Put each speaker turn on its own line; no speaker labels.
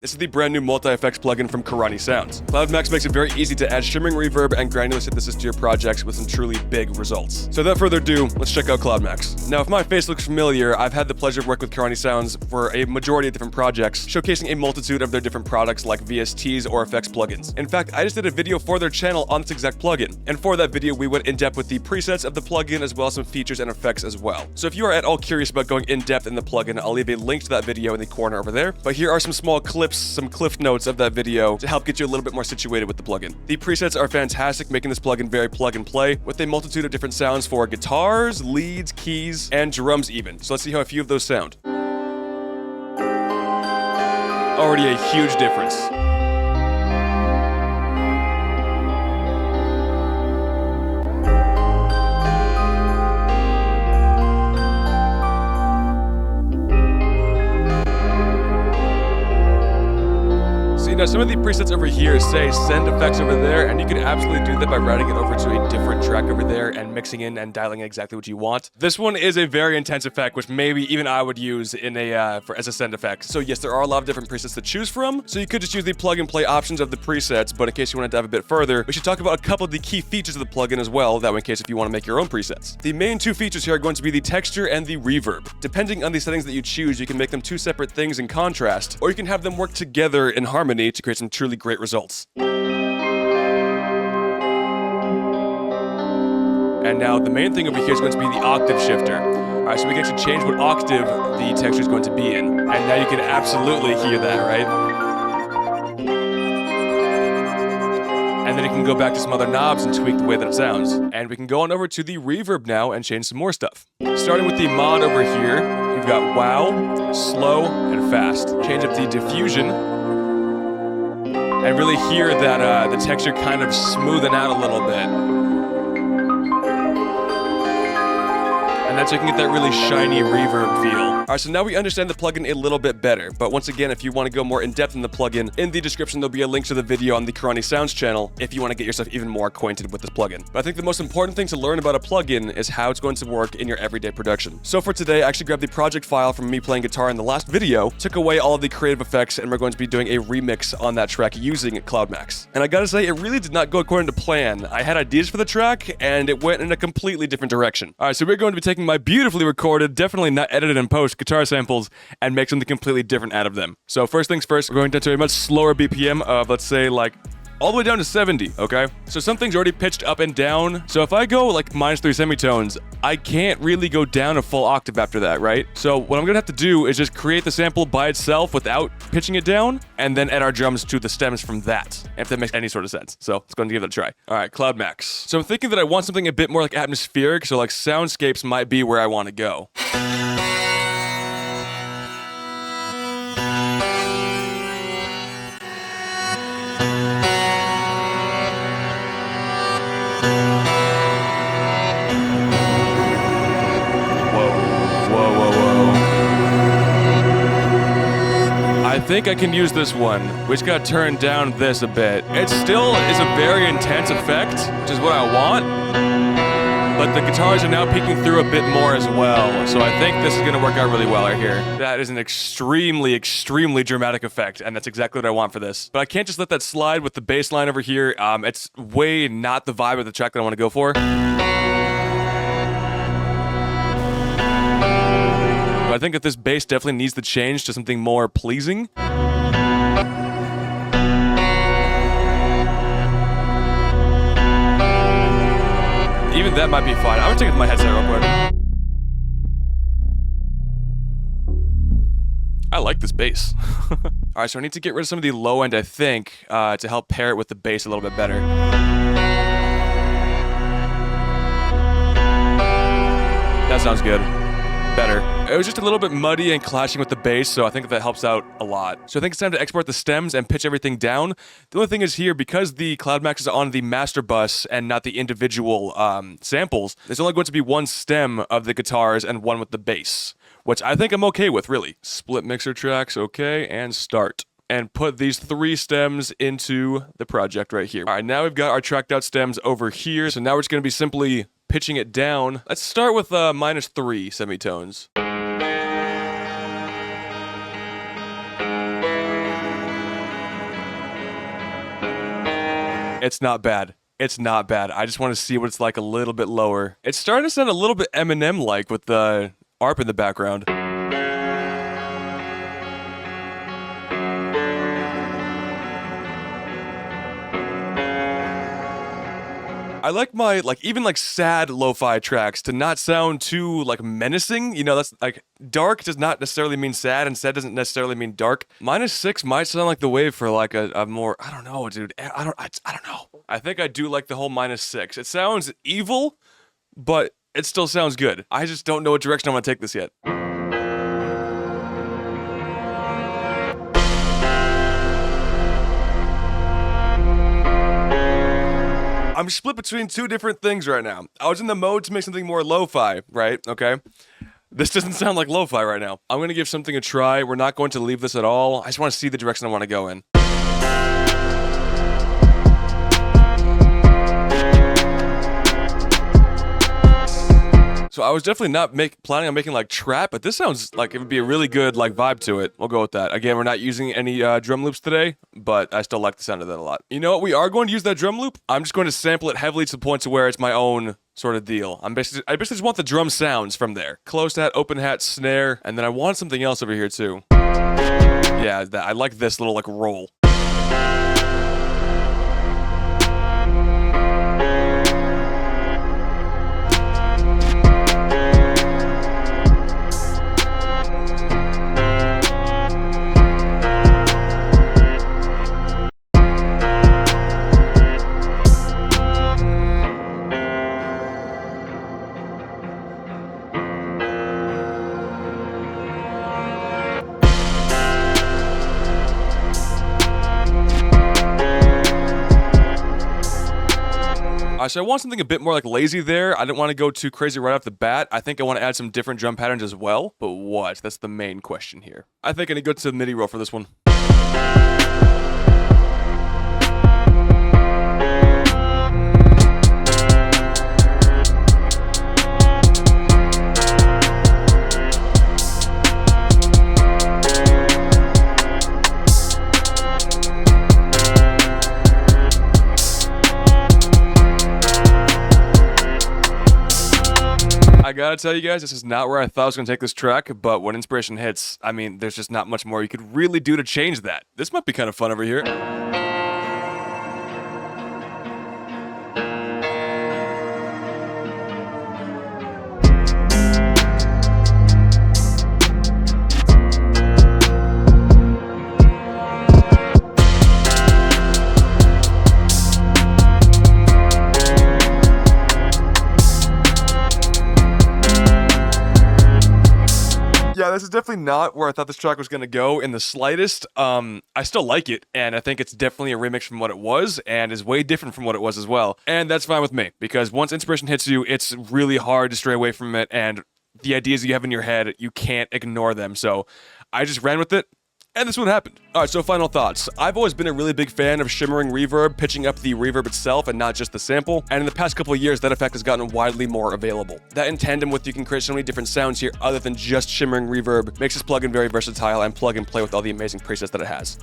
This is the brand new multi-effects plugin from Karanyi Sounds. Cloudmax makes it very easy to add shimmering, reverb, and granular synthesis to your projects with some truly big results. So without further ado, let's check out Cloudmax. Now, if my face looks familiar, I've had the pleasure of working with Karanyi Sounds for a majority of different projects, showcasing a multitude of their different products like VSTs or effects plugins. In fact, I just did a video for their channel on this exact plugin, and for that video, we went in depth with the presets of the plugin as well as some features and effects as well. So if you are at all curious about going in depth in the plugin, I'll leave a link to that video in the corner over there. But here are some small clips, some cliff notes of that video to help get you a little bit more situated with the plugin. The presets are fantastic, making this plugin very plug and play with a multitude of different sounds for guitars, leads, keys, and drums even. So let's see how a few of those sound. Already a huge difference. Now, some of the presets over here say send effects over there, and you can absolutely do that by routing it over to a different track over there and mixing in and dialing in exactly what you want. This one is a very intense effect, which maybe even I would use in as a send effect. So yes, there are a lot of different presets to choose from, so you could just use the plug and play options of the presets, but in case you want to dive a bit further, we should talk about a couple of the key features of the plugin as well, that way in case if you want to make your own presets. The main two features here are going to be the texture and the reverb. Depending on the settings that you choose, you can make them two separate things in contrast, or you can have them work together in harmony to create some truly great results. And now the main thing over here is going to be the octave shifter. Alright, so we can actually change what octave the texture is going to be in. And now you can absolutely hear that, right? And then you can go back to some other knobs and tweak the way that it sounds. And we can go on over to the reverb now and change some more stuff. Starting with the mod over here, we've got wow, slow, and fast. Change up the diffusion. And really hear that the texture kind of smoothing out a little bit. And that's so you can get that really shiny reverb feel. Alright, so now we understand the plugin a little bit better, but once again, if you want to go more in depth in the plugin, in the description there'll be a link to the video on the Karanyi Sounds channel if you want to get yourself even more acquainted with this plugin. But I think the most important thing to learn about a plugin is how it's going to work in your everyday production. So for today, I actually grabbed the project file from me playing guitar in the last video, took away all of the creative effects, and we're going to be doing a remix on that track using Cloudmax. And I gotta say, it really did not go according to plan. I had ideas for the track, and it went in a completely different direction. Alright, so we're going to be taking my beautifully recorded, definitely not edited in post, guitar samples and make something completely different out of them. So first things first, we're going down to a much slower BPM of, let's say, like all the way down to 70, okay? So something's already pitched up and down. So if I go like -3 semitones, I can't really go down a full octave after that, right? So what I'm gonna have to do is just create the sample by itself without pitching it down, and then add our drums to the stems from that, if that makes any sort of sense. So let's go and give it a try. All right, Cloudmax. So I'm thinking that I want something a bit more like atmospheric, so like soundscapes might be where I want to go. I think I can use this one. We just gotta turn down this a bit. It still is a very intense effect, which is what I want, but the guitars are now peeking through a bit more as well, so I think this is gonna work out really well right here. That is an extremely, extremely dramatic effect, and that's exactly what I want for this. But I can't just let that slide with the bass line over here. It's way not the vibe of the track that I want to go for. I think that this bass definitely needs to change to something more pleasing. Even that might be fine. I'm gonna take it with my headset real quick. I like this bass. Alright, so I need to get rid of some of the low end, I think, to help pair it with the bass a little bit better. That sounds good. Better. It was just a little bit muddy and clashing with the bass, so I think that helps out a lot. So I think it's time to export the stems and pitch everything down. The only thing is here, because the Cloudmax is on the master bus and not the individual samples, there's only going to be one stem of the guitars and one with the bass, which I think I'm okay with, really. Split mixer tracks, okay, and start. And put these 3 stems into the project right here. All right, now we've got our tracked out stems over here, so now we're just gonna be simply pitching it down. Let's start with -3 semitones. It's not bad. It's not bad. I just want to see what it's like a little bit lower. It's starting to sound a little bit Eminem-like with the ARP in the background. I like my, even sad lo-fi tracks to not sound too, menacing. You know, that's, dark does not necessarily mean sad, and sad doesn't necessarily mean dark. -6 might sound like the wave for, a more, I don't know, dude. I don't know. I think I do like the whole -6. It sounds evil, but it still sounds good. I just don't know what direction I want to take this yet. I'm split between two different things right now. I was in the mode to make something more lo-fi, right? Okay. This doesn't sound like lo-fi right now. I'm going to give something a try. We're not going to leave this at all. I just want to see the direction I want to go in. So I was definitely not planning on making trap, but this sounds like it would be a really good vibe to it. We'll go with that. Again, we're not using any drum loops today, but I still like the sound of that a lot. You know what? We are going to use that drum loop. I'm just going to sample it heavily to the point to where it's my own sort of deal. I basically just want the drum sounds from there. Closed hat, open hat, snare, and then I want something else over here too. Yeah, I like this little roll. So I want something a bit more lazy there. I didn't want to go too crazy right off the bat. I think I want to add some different drum patterns as well. But what? That's the main question here. I think I need to go to the MIDI roll for this one. I gotta tell you guys, this is not where I thought I was gonna take this track, but when inspiration hits, I mean, there's just not much more you could really do to change that. This might be kind of fun over here. Yeah, this is definitely not where I thought this track was going to go in the slightest. I still like it, and I think it's definitely a remix from what it was, and is way different from what it was as well. And that's fine with me, because once inspiration hits you, it's really hard to stray away from it, and the ideas you have in your head, you can't ignore them. So I just ran with it, and this is what happened. All right, so final thoughts. I've always been a really big fan of shimmering reverb, pitching up the reverb itself and not just the sample. And in the past couple of years, that effect has gotten widely more available. That in tandem with you can create so many different sounds here other than just shimmering reverb makes this plugin very versatile and plug and play with all the amazing presets that it has.